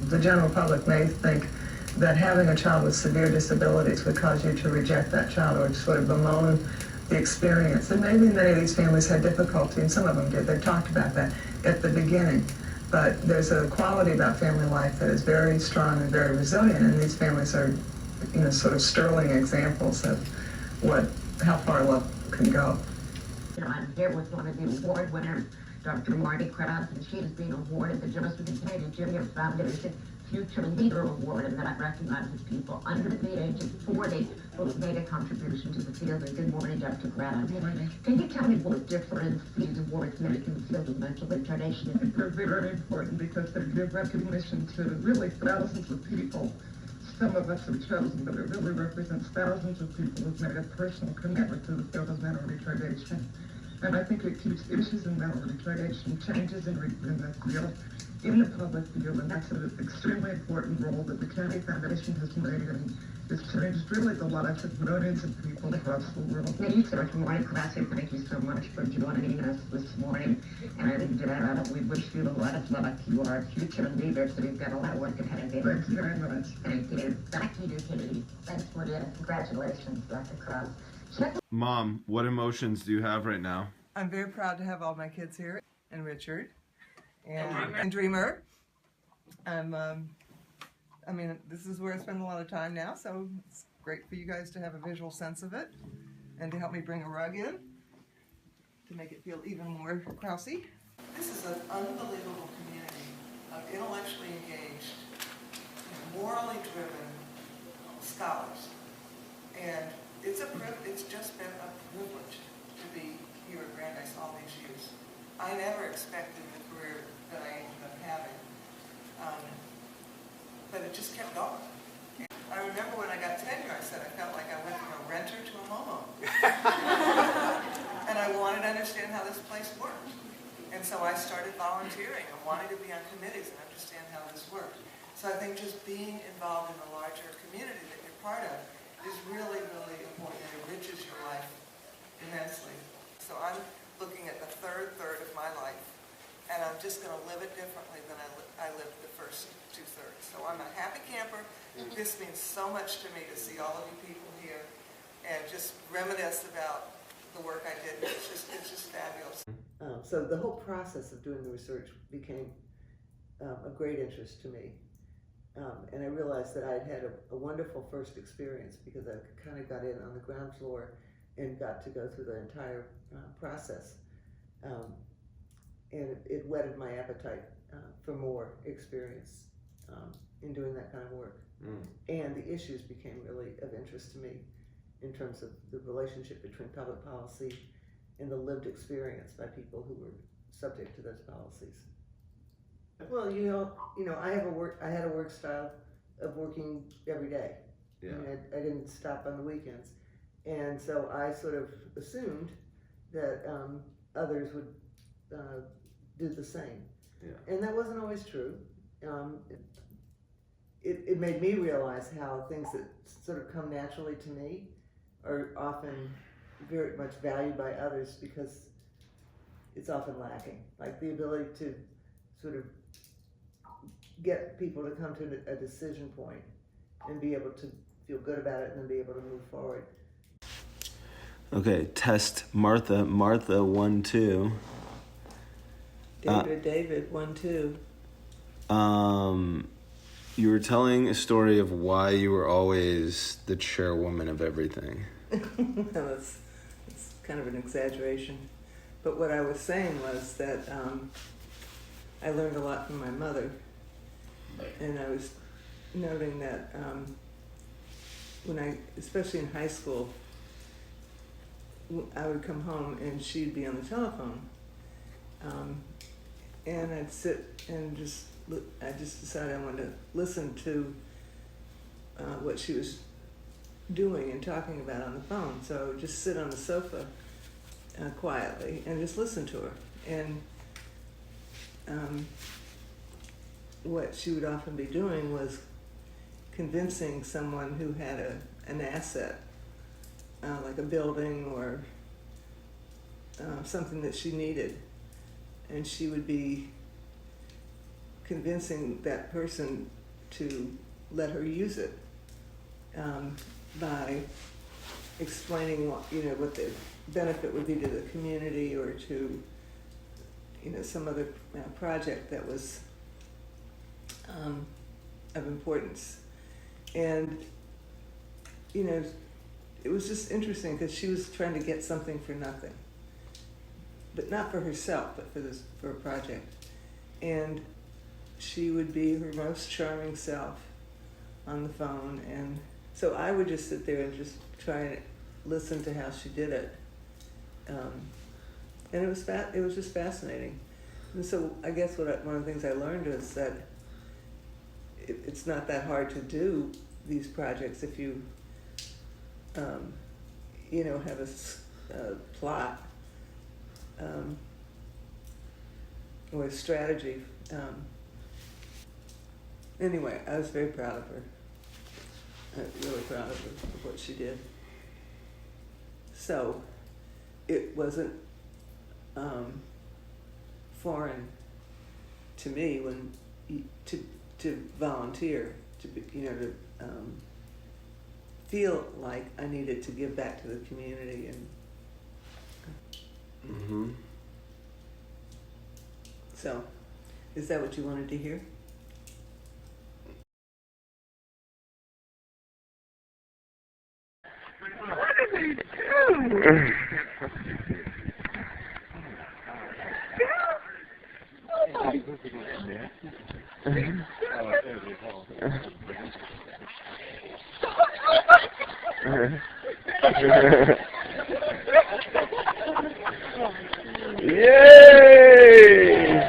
The general public may think that having a child with severe disabilities would cause you to reject that child or sort of bemoan the experience. And maybe many of these families had difficulty, and some of them did. They talked about that at the beginning. But there's a quality about family life that is very strong and very resilient, and these families are, sort of sterling examples of how far love can go. I'm here with one of the award winners, Dr. Marty Krauss, and she is being awarded the Joseph and Katie Jr. Foundation Future Leader Award, and that recognizes people under the age of 40 who have made a contribution to the field. And good morning, Dr. Krauss. Good morning. Can you tell me what difference these awards make in the field of mental retardation? They're very important because they give recognition to really thousands of people. Some of us have chosen, but it really represents thousands of people who've made a personal commitment to the field of mental retardation. And I think it keeps issues in mental retardation, changes in the field, in the public view, and that's an extremely important role that the County Foundation has made, and it's changed really the lives of millions of people across the world. Thank you, Dr. Marty Krauss, thank you so much for joining us this morning. And I think we wish you a lot of luck. You are a future leader, so you've got a lot of work ahead of you. Thank you very much. Thank you. Back to you, Katie. Thanks for the congratulations, Dr. Krauss. Mom, what emotions do you have right now? I'm very proud to have all my kids here, and Richard, and Dreamer. This is where I spend a lot of time now, so it's great for you guys to have a visual sense of it, and to help me bring a rug in to make it feel even more Kraussy. This is an unbelievable community of intellectually engaged, morally driven scholars, and it's just been a privilege to be here at Brandeis all these years. I never expected the career that I ended up having, but it just kept going. I remember when I got tenure, I said I felt like I went from a renter to a homeowner. And I wanted to understand how this place worked. And so I started volunteering and wanting to be on committees and understand how this worked. So I think just being involved in the larger community that you're part of is really, really important. It enriches your life immensely. So I'm looking at the third of my life, and I'm just going to live it differently than I lived the first 2/3. So I'm a happy camper. This means so much to me to see all of you people here and just reminisce about the work I did. It's just fabulous. So the whole process of doing the research became a great interest to me. And I realized that I'd had a wonderful first experience because I kind of got in on the ground floor and got to go through the entire process. And it whetted my appetite for more experience in doing that kind of work. And the issues became really of interest to me in terms of the relationship between public policy and the lived experience by people who were subject to those policies. Well, I had a work style of working every day. Yeah. I didn't stop on the weekends. And so I sort of assumed that others would do the same. Yeah. And that wasn't always true. It made me realize how things that sort of come naturally to me are often very much valued by others because it's often lacking. Like the ability to sort of get people to come to a decision point and be able to feel good about it and then be able to move forward. Okay, test Martha. Martha, 1, 2. David, 1, 2. You were telling a story of why you were always the chairwoman of everything. No, it's kind of an exaggeration. But what I was saying was that I learned a lot from my mother. And I was noting that especially in high school, I would come home and she'd be on the telephone. And I'd sit and I just decided I wanted to listen to what she was doing and talking about on the phone. So I would just sit on the sofa quietly and just listen to her. And what she would often be doing was convincing someone who had an asset, like a building or something that she needed, and she would be convincing that person to let her use it by explaining what, what the benefit would be to the community or to, some other project that was of importance. And, it was just interesting because she was trying to get something for nothing, but not for herself, but for a project. And she would be her most charming self on the phone, and so I would just sit there and just try to listen to how she did it, and it was just fascinating. And so I guess one of the things I learned is that it's not that hard to do these projects if you have a plot or a strategy. Anyway, I was very proud of her. Really proud of her, of what she did. So it wasn't foreign to me to volunteer, to feel like I needed to give back to the community. And Mm-hmm. so, is that what you wanted to hear? What did he do? Yay!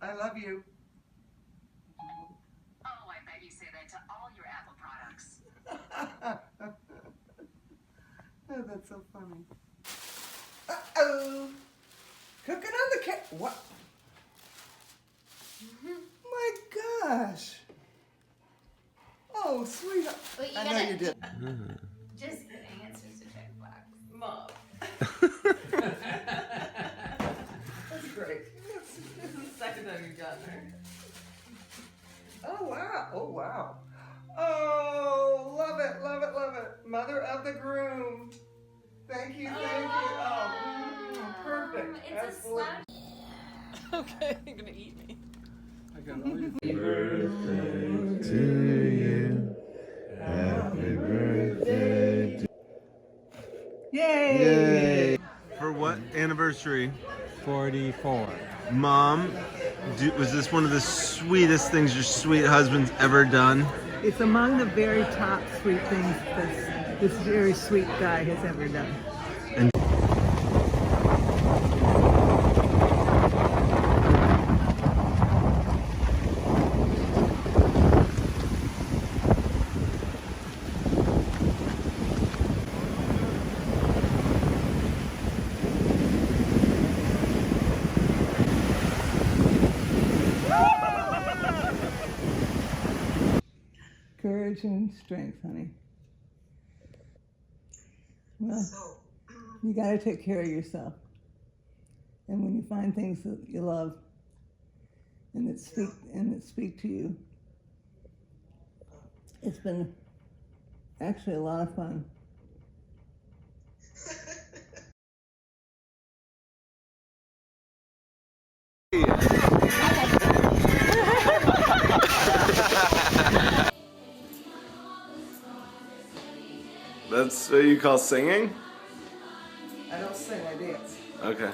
I love you. Oh, I bet you say that to all your Apple products. Oh, that's so funny. Uh-oh. Cooking on the what? My gosh. Oh, sweetheart. Wait, you I know gotta- you did. Just kidding, it's just a checkbox. Mom. That's great. This is the second time you've gotten her. Oh, wow. Oh, wow. Oh, love it, love it, love it. Mother of the groom. Thank you, thank you. Oh, perfect. It's a Absolutely. slouch. Okay, you're gonna eat me. Happy birthday to you. Happy birthday to Yay! For what anniversary? 44. Mom, was this one of the sweetest things your sweet husband's ever done? It's among the very top sweet things this very sweet guy has ever done. Courage and strength, honey. Well, you got to take care of yourself. And when you find things that you love and that speak to you, it's been actually a lot of fun. That's what you call singing? I don't sing, I dance. Okay.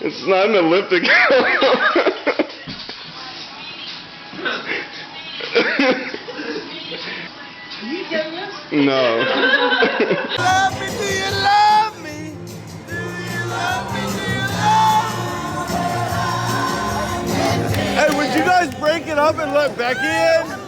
It's not an elliptic. No. Love me, do you love me? Do you love me, do you love me? Hey, would you guys break it up and let Becky in?